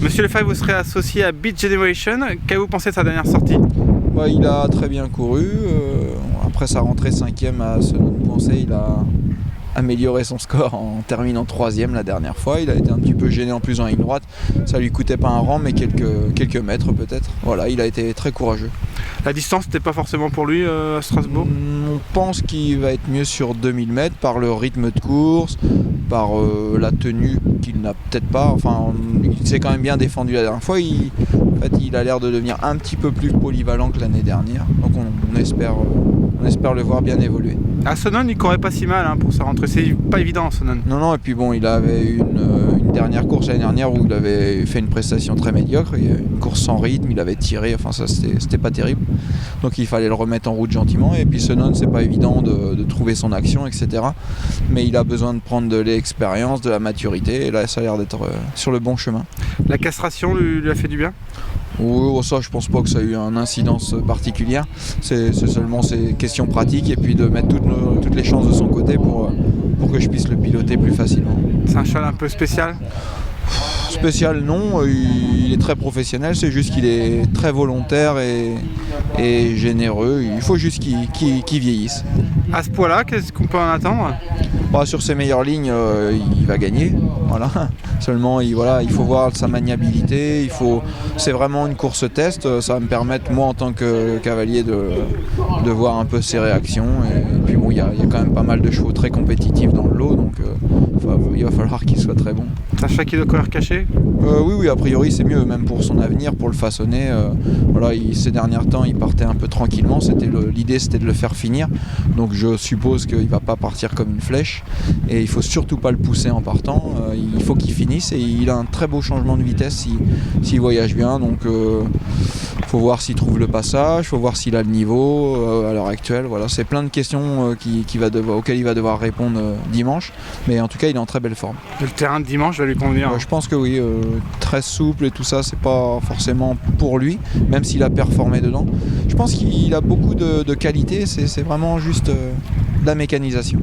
Monsieur Lefebvre, vous serez associé à Beat Generation. Qu'avez-vous pensé de sa dernière sortie? Il a très bien couru. Après sa rentrée 5e à Senon-Pensée, il a amélioré son score en terminant 3e la dernière fois. Il a été un petit peu gêné en plus en ligne droite. Ça lui coûtait pas un rang, mais quelques mètres peut-être. Voilà, il a été très courageux. La distance n'était pas forcément pour lui à Strasbourg? On pense qu'il va être mieux sur 2000 mètres par le rythme de course, par la tenue qu'il n'a peut-être pas. Enfin, il s'est quand même bien défendu la dernière fois. Il a l'air de devenir un petit peu plus polyvalent que l'année dernière. Donc on espère le voir bien évoluer. À Senon, il courait pas si mal pour sa rentrée. C'est pas évident à Senon. Non, et puis bon, il avait une dernière course l'année dernière où il avait fait une prestation très médiocre. Il y a une course sans rythme, il avait tiré, enfin ça c'était pas terrible. Donc il fallait le remettre en route gentiment. Et puis Senon, c'est pas évident de trouver son action, etc. Mais il a besoin de prendre de l'expérience, de la maturité. Et là, ça a l'air d'être sur le bon chemin. La castration lui a fait du bien? Oui, ça, je pense pas que ça a eu une incidence particulière. C'est seulement ces questions pratiques et puis de mettre toutes les chances de son côté pour que je puisse le piloter plus facilement. C'est un cheval un peu spécial? Spécial non, il est très professionnel, c'est juste qu'il est très volontaire et généreux. Il faut juste qu'il vieillisse. À ce poids-là, qu'est-ce qu'on peut en attendre? Sur ses meilleures lignes, il va gagner. Voilà. Seulement, il faut voir sa maniabilité. C'est vraiment une course test. Ça va me permettre, moi, en tant que cavalier, de voir un peu ses réactions. Et puis bon, il y a quand même pas mal de chevaux très compétitifs dans le lot, donc il va falloir qu'il soit très bon. C'est un cheval qui doit courir caché? Oui, a priori c'est mieux, même pour son avenir, pour le façonner. Ces derniers temps, il partait un peu tranquillement. L'idée, c'était de le faire finir. Donc je suppose qu'il ne va pas partir comme une flèche. Et il faut surtout pas le pousser en partant. Il faut qu'il finisse. Et il a un très beau changement de vitesse s'il voyage bien. Donc faut voir s'il trouve le passage, faut voir s'il a le niveau à l'heure actuelle. Voilà, c'est plein de questions auxquelles il va devoir répondre dimanche. Mais en tout cas, il est en très belle forme. Et le terrain de dimanche va lui convenir? Je pense que oui, très souple et tout ça, c'est pas forcément pour lui, même s'il a performé dedans. Je pense qu'il a beaucoup de qualités, c'est vraiment juste de la mécanisation.